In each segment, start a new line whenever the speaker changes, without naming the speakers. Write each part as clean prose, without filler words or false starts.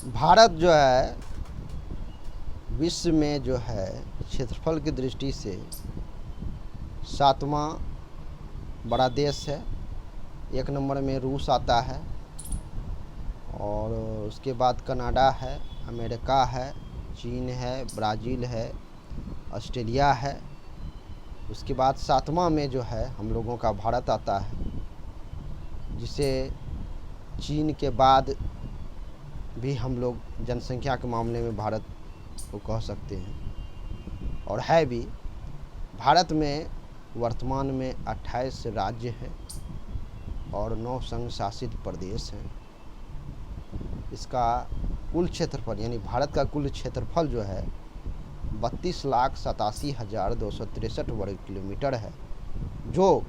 भारत जो है विश्व में जो है क्षेत्रफल की दृष्टि से 7वां बड़ा देश है। 1 नंबर में रूस आता है और उसके बाद कनाडा है, अमेरिका है, चीन है, ब्राज़ील है, ऑस्ट्रेलिया है। उसके बाद 7वां में जो है हम लोगों का भारत आता है, जिसे चीन के बाद भी हम लोग जनसंख्या के मामले में भारत को कह सकते हैं और है भी। भारत में वर्तमान में 28 राज्य हैं और 9 संघ शासित प्रदेश हैं। इसका कुल क्षेत्रफल यानी भारत का कुल क्षेत्रफल जो है 32,87,263 वर्ग किलोमीटर है, जो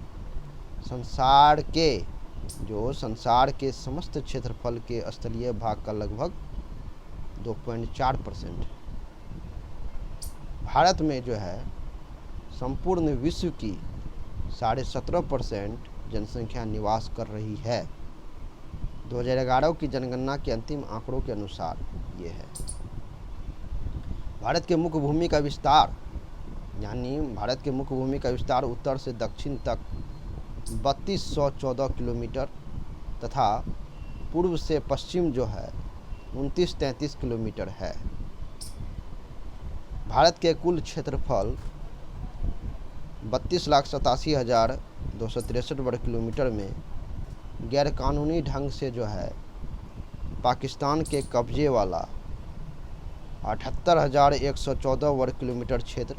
संसार के समस्त क्षेत्रफल के स्थलीय भाग का लगभग 2.4% है। भारत में जो है संपूर्ण विश्व की 17.5% जनसंख्या निवास कर रही है। 2011 की जनगणना के अंतिम आंकड़ों के अनुसार ये है। भारत के मुख्य भूमि का विस्तार उत्तर से दक्षिण तक 3214 किलोमीटर तथा पूर्व से पश्चिम जो है 2933 किलोमीटर है। भारत के कुल क्षेत्रफल 32,87,263 वर्ग किलोमीटर में गैरकानूनी ढंग से जो है पाकिस्तान के कब्जे वाला 78,114 वर्ग किलोमीटर क्षेत्र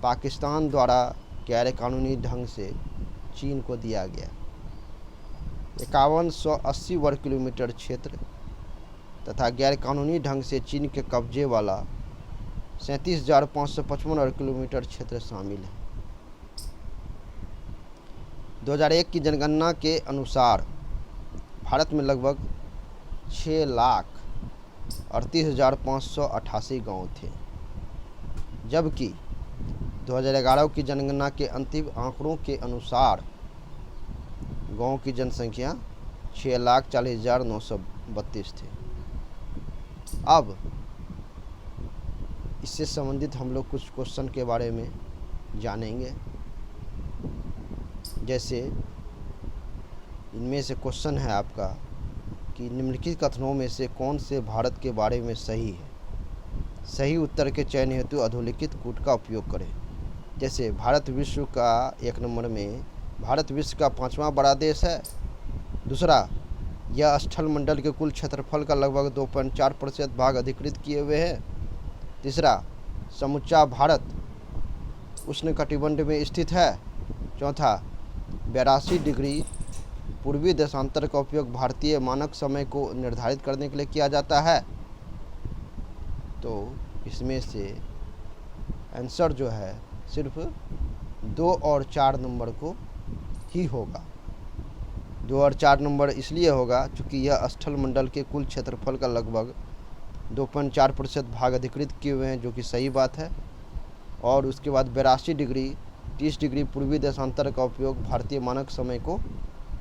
पाकिस्तान द्वारा गैरकानूनी ढंग से चीन को दिया गया। 5180 वर्ग किलोमीटर क्षेत्र तथा गैरकानूनी ढंग से चीन के कब्जे वाला 37,555 वर्ग किलोमीटर क्षेत्र शामिल है। 2001 की जनगणना के अनुसार भारत में लगभग 6,38,588 गांव थे, जबकि 2011 की जनगणना के अंतिम आंकड़ों के अनुसार गांव की जनसंख्या 6,40,932 थे। अब इससे संबंधित हम लोग कुछ क्वेश्चन के बारे में जानेंगे। जैसे इनमें से क्वेश्चन है आपका कि निम्नलिखित कथनों में से कौन से भारत के बारे में सही है। सही उत्तर के चयन हेतु अधोलिखित कूट का उपयोग करें। जैसे भारत विश्व का 1 नंबर में भारत विश्व का 5वां बड़ा देश है। दूसरा, यह स्थल मंडल के कुल क्षेत्रफल का लगभग 2.4% भाग अधिकृत किए हुए हैं। तीसरा, समूचा भारत उष्णकटिबंध में स्थित है। चौथा, 82 डिग्री पूर्वी देशांतर का उपयोग भारतीय मानक समय को निर्धारित करने के लिए किया जाता है। तो इसमें से आंसर जो है सिर्फ 2 और 4 नंबर को ही होगा। 2 और 4 नंबर इसलिए होगा क्योंकि यह स्थल मंडल के कुल क्षेत्रफल का लगभग 2.4% भाग अधिकृत किए हुए हैं, जो कि सही बात है। और उसके बाद 82 डिग्री 30 डिग्री पूर्वी देशांतर का उपयोग भारतीय मानक समय को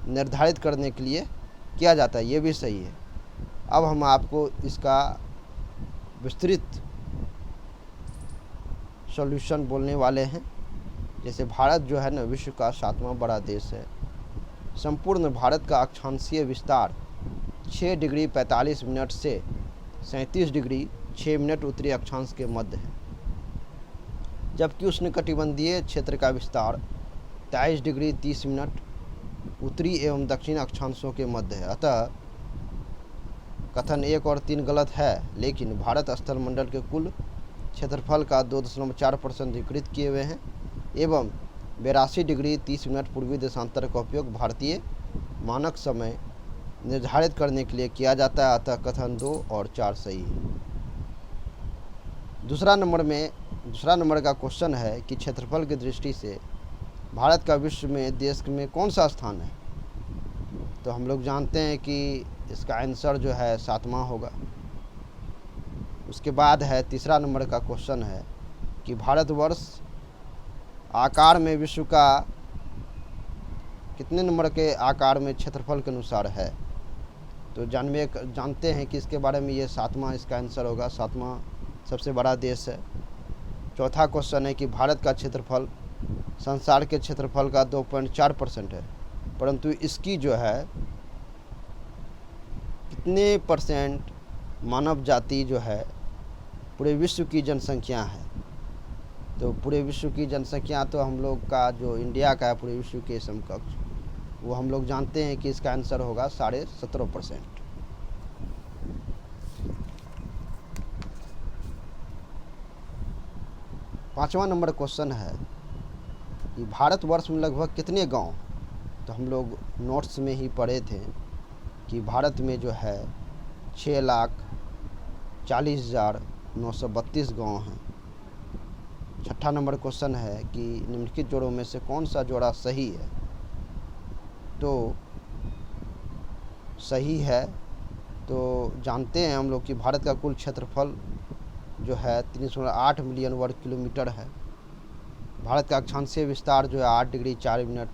निर्धारित करने के लिए किया जाता है, ये भी सही है। अब हम आपको इसका विस्तृत सॉल्यूशन बोलने वाले हैं। जैसे भारत जो है ना विश्व का 7वां बड़ा देश है। संपूर्ण भारत का अक्षांशीय विस्तार 6 डिग्री 45 मिनट से 37 डिग्री 6 मिनट उत्तरी अक्षांश के मध्य है, जबकि उष्णकटिबंधीय क्षेत्र का विस्तार 23 डिग्री 30 मिनट उत्तरी एवं दक्षिण अक्षांशों के मध्य है। अतः कथन 1 और 3 गलत है, लेकिन भारत स्थल मंडल के कुल क्षेत्रफल का 2.4% अधिकृत किए हुए हैं एवं 82 डिग्री 30 मिनट पूर्वी देशांतर का उपयोग भारतीय मानक समय निर्धारित करने के लिए किया जाता है। अतः कथन 2 और 4 सही है। दूसरा नंबर का क्वेश्चन है कि क्षेत्रफल की दृष्टि से भारत का विश्व में देश में कौन सा स्थान है। तो हम लोग जानते हैं कि इसका आंसर जो है 7वां होगा। उसके बाद है तीसरा नंबर का क्वेश्चन है कि भारतवर्ष आकार में विश्व का कितने नंबर के आकार में क्षेत्रफल के अनुसार है। तो जानते हैं कि इसके बारे में, ये 7वां इसका आंसर होगा। 7वां सबसे बड़ा देश है। चौथा क्वेश्चन है कि भारत का क्षेत्रफल संसार के क्षेत्रफल का 2.4% है, परंतु इसकी जो है कितने परसेंट मानव जाति जो है पूरे विश्व की जनसंख्या है। तो पूरे विश्व की जनसंख्या तो हम लोग का जो इंडिया का है पूरे विश्व के समकक्ष, वो हम लोग जानते हैं कि इसका आंसर होगा 17.5%। पाँचवा नंबर क्वेश्चन है कि भारतवर्ष में लगभग कितने गांव। तो हम लोग नोट्स में ही पढ़े थे कि भारत में जो है 6,40,932 गांव हैं। छठा नंबर क्वेश्चन है कि निम्नलिखित जोड़ों में से कौन सा जोड़ा सही है। तो सही है, तो जानते हैं हम लोग कि भारत का कुल क्षेत्रफल जो है 308 मिलियन वर्ग किलोमीटर है। भारत का अक्षांशीय विस्तार जो है 8 डिग्री 4 मिनट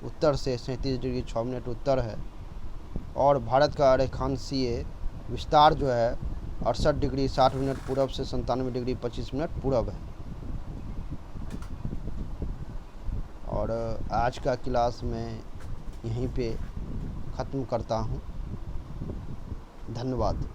उत्तर से 37 डिग्री 6 मिनट उत्तर है, और भारत का रेखांशीय विस्तार जो है 68 डिग्री 60 मिनट पूरब से 97 डिग्री 25 मिनट पूरब है। और आज का क्लास मैं यहीं पे ख़त्म करता हूँ। धन्यवाद।